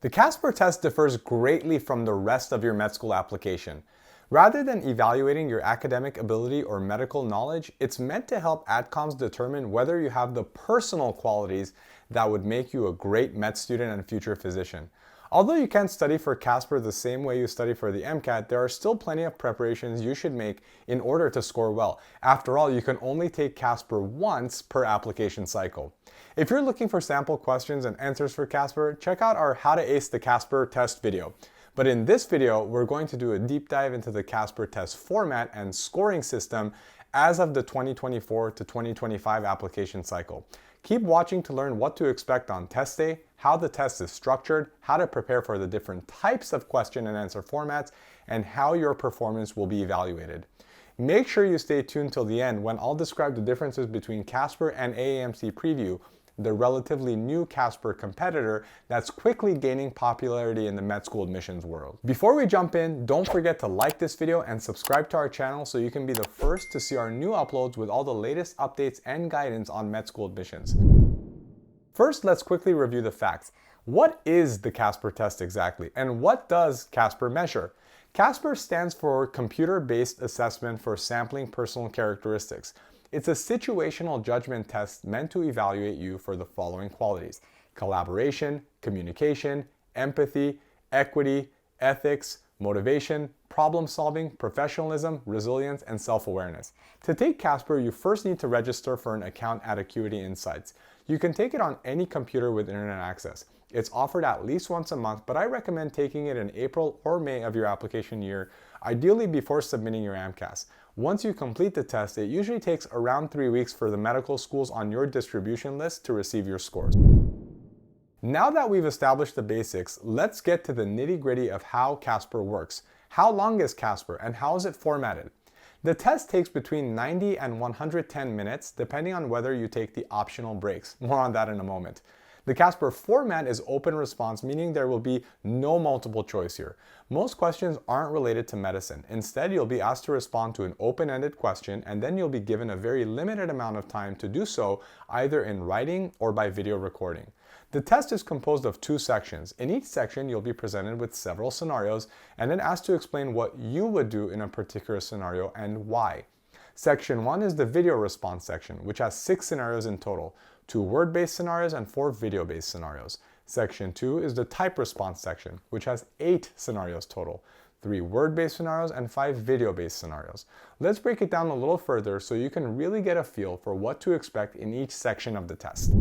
The Casper test differs greatly from the rest of your med school application. Rather than evaluating your academic ability or medical knowledge, it's meant to help adcoms determine whether you have the personal qualities that would make you a great med student and future physician. Although you can't study for Casper the same way you study for the MCAT, there are still plenty of preparations you should make in order to score well. After all, you can only take Casper once per application cycle. If you're looking for sample questions and answers for Casper, check out our How to Ace the Casper test video. But in this video, we're going to do a deep dive into the Casper test format and scoring system as of the 2024 to 2025 application cycle. Keep watching to learn what to expect on test day, how the test is structured, how to prepare for the different types of question and answer formats, and how your performance will be evaluated. Make sure you stay tuned till the end when I'll describe the differences between Casper and AAMC PREview, the relatively new Casper competitor that's quickly gaining popularity in the med school admissions world. Before we jump in, don't forget to like this video and subscribe to our channel so you can be the first to see our new uploads with all the latest updates and guidance on med school admissions. First, let's quickly review the facts. What is the Casper test exactly, and what does Casper measure? Casper stands for Computer-Based Assessment for Sampling Personal Characteristics. It's a situational judgment test meant to evaluate you for the following qualities: collaboration, communication, empathy, equity, ethics, motivation, problem solving, professionalism, resilience, and self-awareness. To take Casper, you first need to register for an account at Acuity Insights. You can take it on any computer with internet access. It's offered at least once a month, but I recommend taking it in April or May of your application year, ideally before submitting your AMCAS. Once you complete the test, it usually takes around 3 weeks for the medical schools on your distribution list to receive your scores. Now that we've established the basics, let's get to the nitty-gritty of how Casper works. How long is Casper and how is it formatted? The test takes between 90 and 110 minutes, depending on whether you take the optional breaks. More on that in a moment. The Casper format is open response, meaning there will be no multiple choice here. Most questions aren't related to medicine. Instead, you'll be asked to respond to an open-ended question, and then you'll be given a very limited amount of time to do so, either in writing or by video recording. The test is composed of 2 sections. In each section, you'll be presented with several scenarios and then asked to explain what you would do in a particular scenario and why. Section 1 is the video response section, which has 6 scenarios in total, 2 word-based scenarios and 4 video-based scenarios. Section 2 is the type response section, which has 8 scenarios total, 3 word-based scenarios and 5 video-based scenarios. Let's break it down a little further so you can really get a feel for what to expect in each section of the test.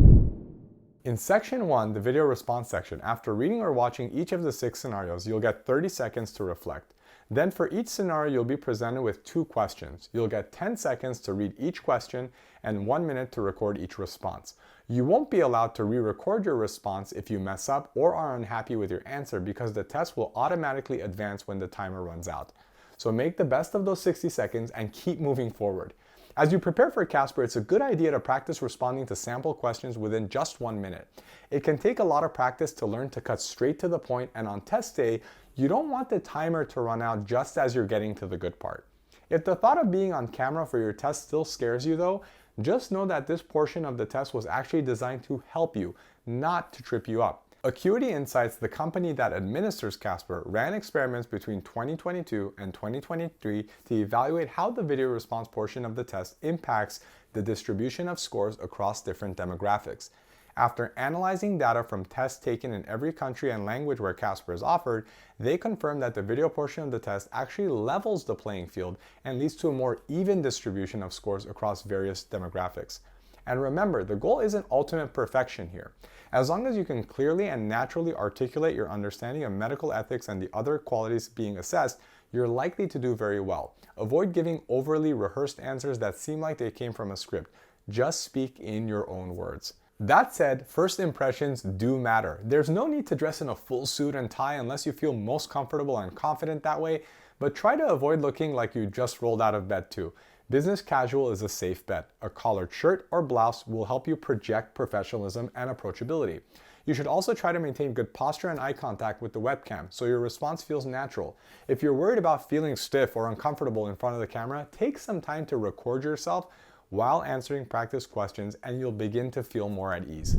In section 1, the video response section, after reading or watching each of the 6 scenarios, you'll get 30 seconds to reflect. Then for each scenario, you'll be presented with 2 questions. You'll get 10 seconds to read each question and 1 minute to record each response. You won't be allowed to re-record your response if you mess up or are unhappy with your answer, because the test will automatically advance when the timer runs out. So make the best of those 60 seconds and keep moving forward. As you prepare for Casper, it's a good idea to practice responding to sample questions within just 1 minute. It can take a lot of practice to learn to cut straight to the point, and on test day, you don't want the timer to run out just as you're getting to the good part. If the thought of being on camera for your test still scares you though, just know that this portion of the test was actually designed to help you, not to trip you up. Acuity Insights, the company that administers Casper, ran experiments between 2022 and 2023 to evaluate how the video response portion of the test impacts the distribution of scores across different demographics. After analyzing data from tests taken in every country and language where Casper is offered, they confirmed that the video portion of the test actually levels the playing field and leads to a more even distribution of scores across various demographics. And remember, the goal isn't ultimate perfection here. As long as you can clearly and naturally articulate your understanding of medical ethics and the other qualities being assessed, you're likely to do very well. Avoid giving overly rehearsed answers that seem like they came from a script. Just speak in your own words. That said, first impressions do matter. There's no need to dress in a full suit and tie unless you feel most comfortable and confident that way, but try to avoid looking like you just rolled out of bed too. Business casual is a safe bet. A collared shirt or blouse will help you project professionalism and approachability. You should also try to maintain good posture and eye contact with the webcam so your response feels natural. If you're worried about feeling stiff or uncomfortable in front of the camera, take some time to record yourself while answering practice questions and you'll begin to feel more at ease.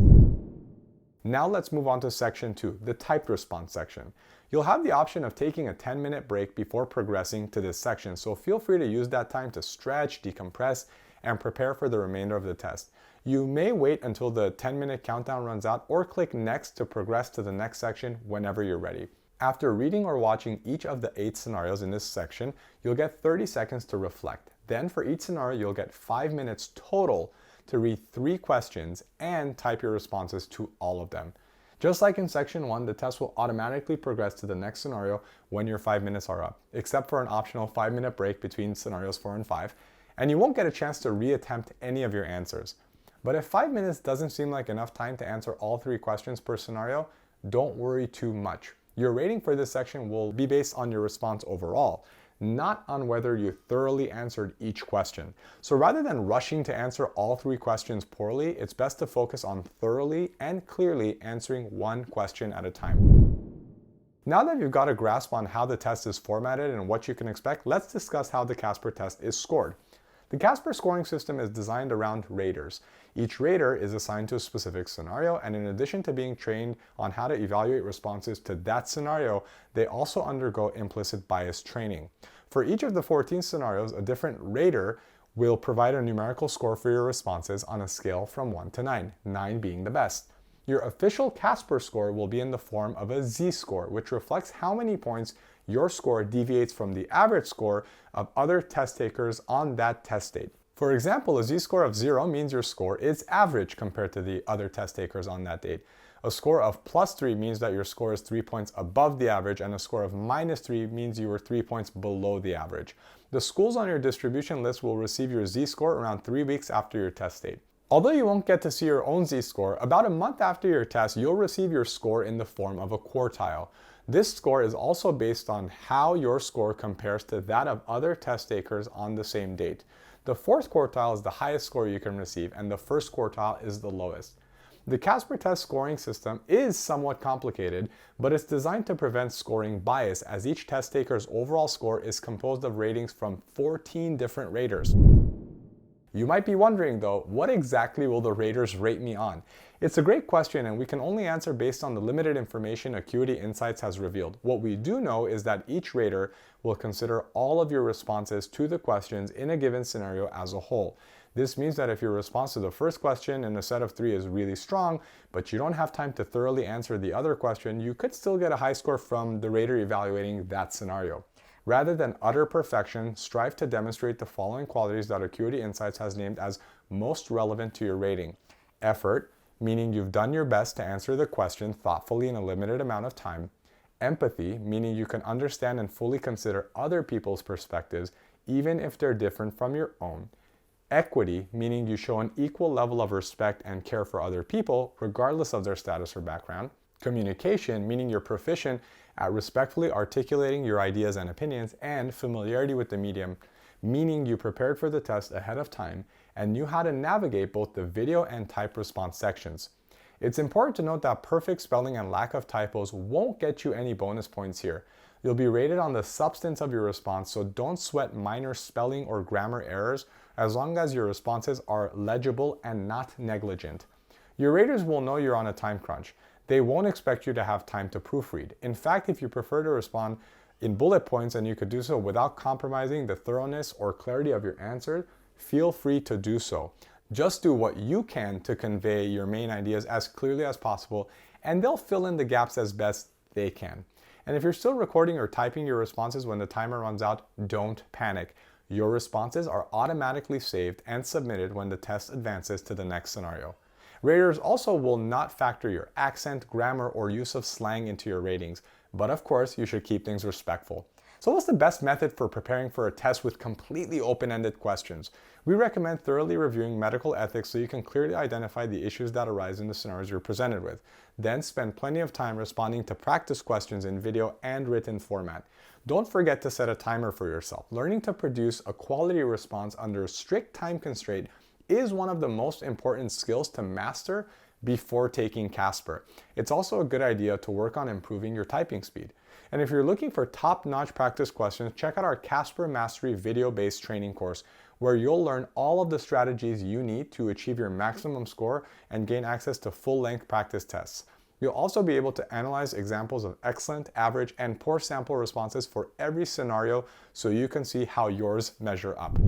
Now let's move on to section 2, the typed response section. You'll have the option of taking a 10-minute break before progressing to this section, so feel free to use that time to stretch, decompress, and prepare for the remainder of the test. You may wait until the 10-minute countdown runs out or click next to progress to the next section whenever you're ready. After reading or watching each of the 8 scenarios in this section, you'll get 30 seconds to reflect. Then for each scenario, you'll get 5 minutes total to read 3 questions and type your responses to all of them. Just like in section 1, the test will automatically progress to the next scenario when your 5 minutes are up, except for an optional 5-minute break between scenarios 4 and 5, and you won't get a chance to reattempt any of your answers. But if 5 minutes doesn't seem like enough time to answer all 3 questions per scenario, don't worry too much. Your rating for this section will be based on your response overall, not on whether you thoroughly answered each question. So rather than rushing to answer all 3 questions poorly, it's best to focus on thoroughly and clearly answering 1 question at a time. Now that you've got a grasp on how the test is formatted and what you can expect, let's discuss how the Casper test is scored. The Casper scoring system is designed around raters. Each rater is assigned to a specific scenario, and in addition to being trained on how to evaluate responses to that scenario, they also undergo implicit bias training. For each of the 14 scenarios, a different rater will provide a numerical score for your responses on a scale from 1 to 9, 9 being the best. Your official Casper score will be in the form of a z-score, which reflects how many points your score deviates from the average score of other test takers on that test date. For example, a z-score of 0 means your score is average compared to the other test takers on that date. A score of +3 means that your score is 3 points above the average, and a score of -3 means you were 3 points below the average. The schools on your distribution list will receive your z-score around 3 weeks after your test date. Although you won't get to see your own z-score, about a month after your test, you'll receive your score in the form of a quartile. This score is also based on how your score compares to that of other test takers on the same date. The 4th quartile is the highest score you can receive, and the 1st quartile is the lowest. The Casper test scoring system is somewhat complicated, but it's designed to prevent scoring bias, as each test taker's overall score is composed of ratings from 14 different raters. You might be wondering though, what exactly will the raters rate me on? It's a great question, and we can only answer based on the limited information Acuity Insights has revealed. What we do know is that each rater will consider all of your responses to the questions in a given scenario as a whole. This means that if your response to the first question in a set of 3 is really strong, but you don't have time to thoroughly answer the other question, you could still get a high score from the rater evaluating that scenario. Rather than utter perfection, strive to demonstrate the following qualities that Acuity Insights has named as most relevant to your rating. Effort, meaning you've done your best to answer the question thoughtfully in a limited amount of time. Empathy, meaning you can understand and fully consider other people's perspectives, even if they're different from your own. Equity, meaning you show an equal level of respect and care for other people, regardless of their status or background. Communication, meaning you're proficient at respectfully articulating your ideas and opinions. And familiarity with the medium, meaning you prepared for the test ahead of time and knew how to navigate both the video and type response sections. It's important to note that perfect spelling and lack of typos won't get you any bonus points here. You'll be rated on the substance of your response, so don't sweat minor spelling or grammar errors as long as your responses are legible and not negligent. Your raters will know you're on a time crunch. They won't expect you to have time to proofread. In fact, if you prefer to respond in bullet points and you could do so without compromising the thoroughness or clarity of your answer, feel free to do so. Just do what you can to convey your main ideas as clearly as possible, and they'll fill in the gaps as best they can. And if you're still recording or typing your responses when the timer runs out, don't panic. Your responses are automatically saved and submitted when the test advances to the next scenario. Raters also will not factor your accent, grammar, or use of slang into your ratings, but of course, you should keep things respectful. So what's the best method for preparing for a test with completely open-ended questions? We recommend thoroughly reviewing medical ethics so you can clearly identify the issues that arise in the scenarios you're presented with. Then spend plenty of time responding to practice questions in video and written format. Don't forget to set a timer for yourself. Learning to produce a quality response under a strict time constraint is one of the most important skills to master before taking Casper. It's also a good idea to work on improving your typing speed. And if you're looking for top-notch practice questions, check out our Casper Mastery video-based training course, where you'll learn all of the strategies you need to achieve your maximum score and gain access to full-length practice tests. You'll also be able to analyze examples of excellent, average, and poor sample responses for every scenario so you can see how yours measure up.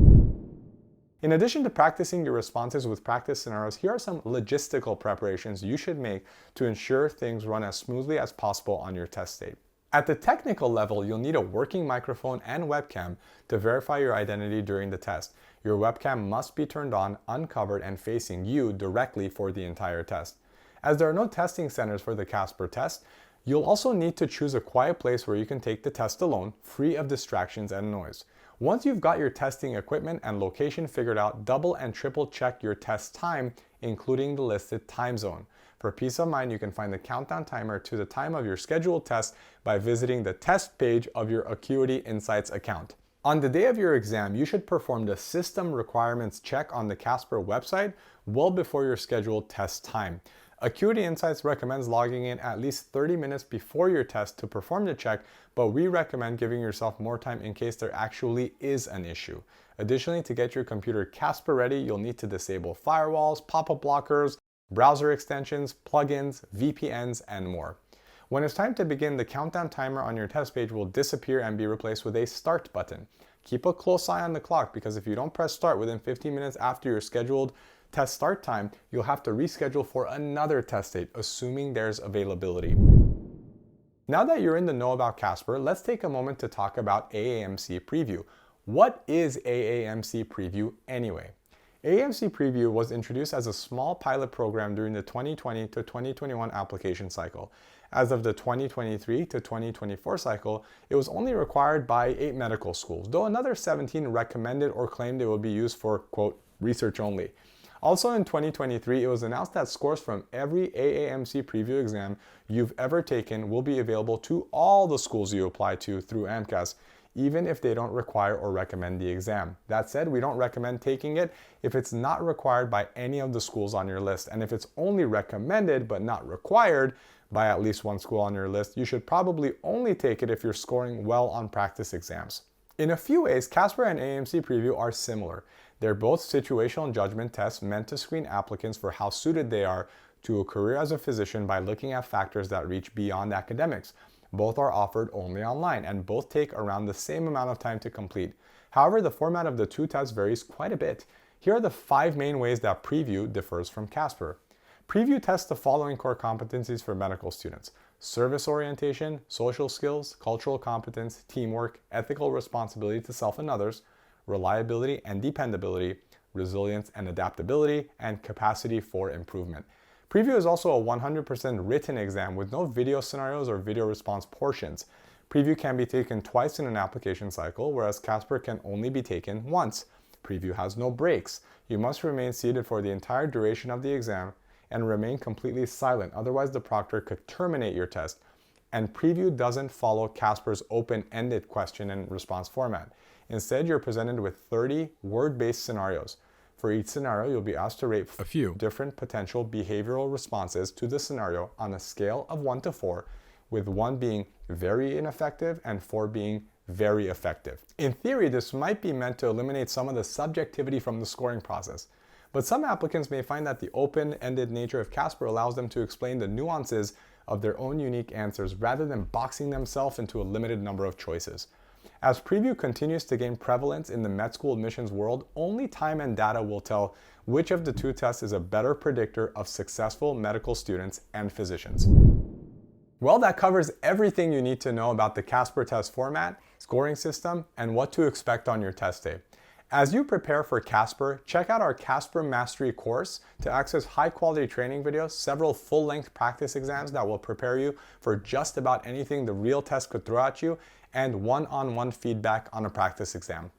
In addition to practicing your responses with practice scenarios, here are some logistical preparations you should make to ensure things run as smoothly as possible on your test day. At the technical level, you'll need a working microphone and webcam to verify your identity during the test. Your webcam must be turned on, uncovered, and facing you directly for the entire test. As there are no testing centers for the Casper test, you'll also need to choose a quiet place where you can take the test alone, free of distractions and noise. Once you've got your testing equipment and location figured out, double and triple check your test time, including the listed time zone. For peace of mind, you can find the countdown timer to the time of your scheduled test by visiting the test page of your Acuity Insights account. On the day of your exam, you should perform the system requirements check on the Casper website well before your scheduled test time. Acuity Insights recommends logging in at least 30 minutes before your test to perform the check, but we recommend giving yourself more time in case there actually is an issue. Additionally, to get your computer Casper ready, you'll need to disable firewalls, pop-up blockers, browser extensions, plugins, VPNs, and more. When it's time to begin, the countdown timer on your test page will disappear and be replaced with a start button. Keep a close eye on the clock because if you don't press start within 15 minutes after your scheduled test start time, you'll have to reschedule for another test date, assuming there's availability. Now that you're in the know about Casper, let's take a moment to talk about AAMC PREview. What is AAMC PREview anyway? AAMC PREview was introduced as a small pilot program during the 2020 to 2021 application cycle. As of the 2023 to 2024 cycle, it was only required by 8 medical schools, though another 17 recommended or claimed it would be used for, quote, research only. Also in 2023, it was announced that scores from every AAMC PREview exam you've ever taken will be available to all the schools you apply to through AMCAS, even if they don't require or recommend the exam. That said, we don't recommend taking it if it's not required by any of the schools on your list. And if it's only recommended but not required by at least one school on your list, you should probably only take it if you're scoring well on practice exams. In a few ways, Casper and AAMC PREview are similar. They're both situational judgment tests meant to screen applicants for how suited they are to a career as a physician by looking at factors that reach beyond academics. Both are offered only online and both take around the same amount of time to complete. However, the format of the two tests varies quite a bit. Here are the 5 main ways that PREview differs from Casper. PREview tests the following core competencies for medical students: service orientation, social skills, cultural competence, teamwork, ethical responsibility to self and others, reliability and dependability, resilience and adaptability, and capacity for improvement. PREview is also a 100% written exam with no video scenarios or video response portions. PREview can be taken twice in an application cycle, whereas Casper can only be taken once. PREview has no breaks. You must remain seated for the entire duration of the exam and remain completely silent, otherwise the proctor could terminate your test. And PREview doesn't follow Casper's open-ended question and response format. Instead, you're presented with 30 word-based scenarios. For each scenario, you'll be asked to rate a few different potential behavioral responses to the scenario on a scale of 1 to 4, with 1 being very ineffective and 4 being very effective. In theory, this might be meant to eliminate some of the subjectivity from the scoring process, but some applicants may find that the open-ended nature of Casper allows them to explain the nuances of their own unique answers rather than boxing themselves into a limited number of choices. As PREview continues to gain prevalence in the med school admissions world, only time and data will tell which of the two tests is a better predictor of successful medical students and physicians. Well, that covers everything you need to know about the Casper test format, scoring system, and what to expect on your test day. As you prepare for Casper, check out our Casper Mastery course to access high-quality training videos, several full-length practice exams that will prepare you for just about anything the real test could throw at you, and one-on-one feedback on a practice exam.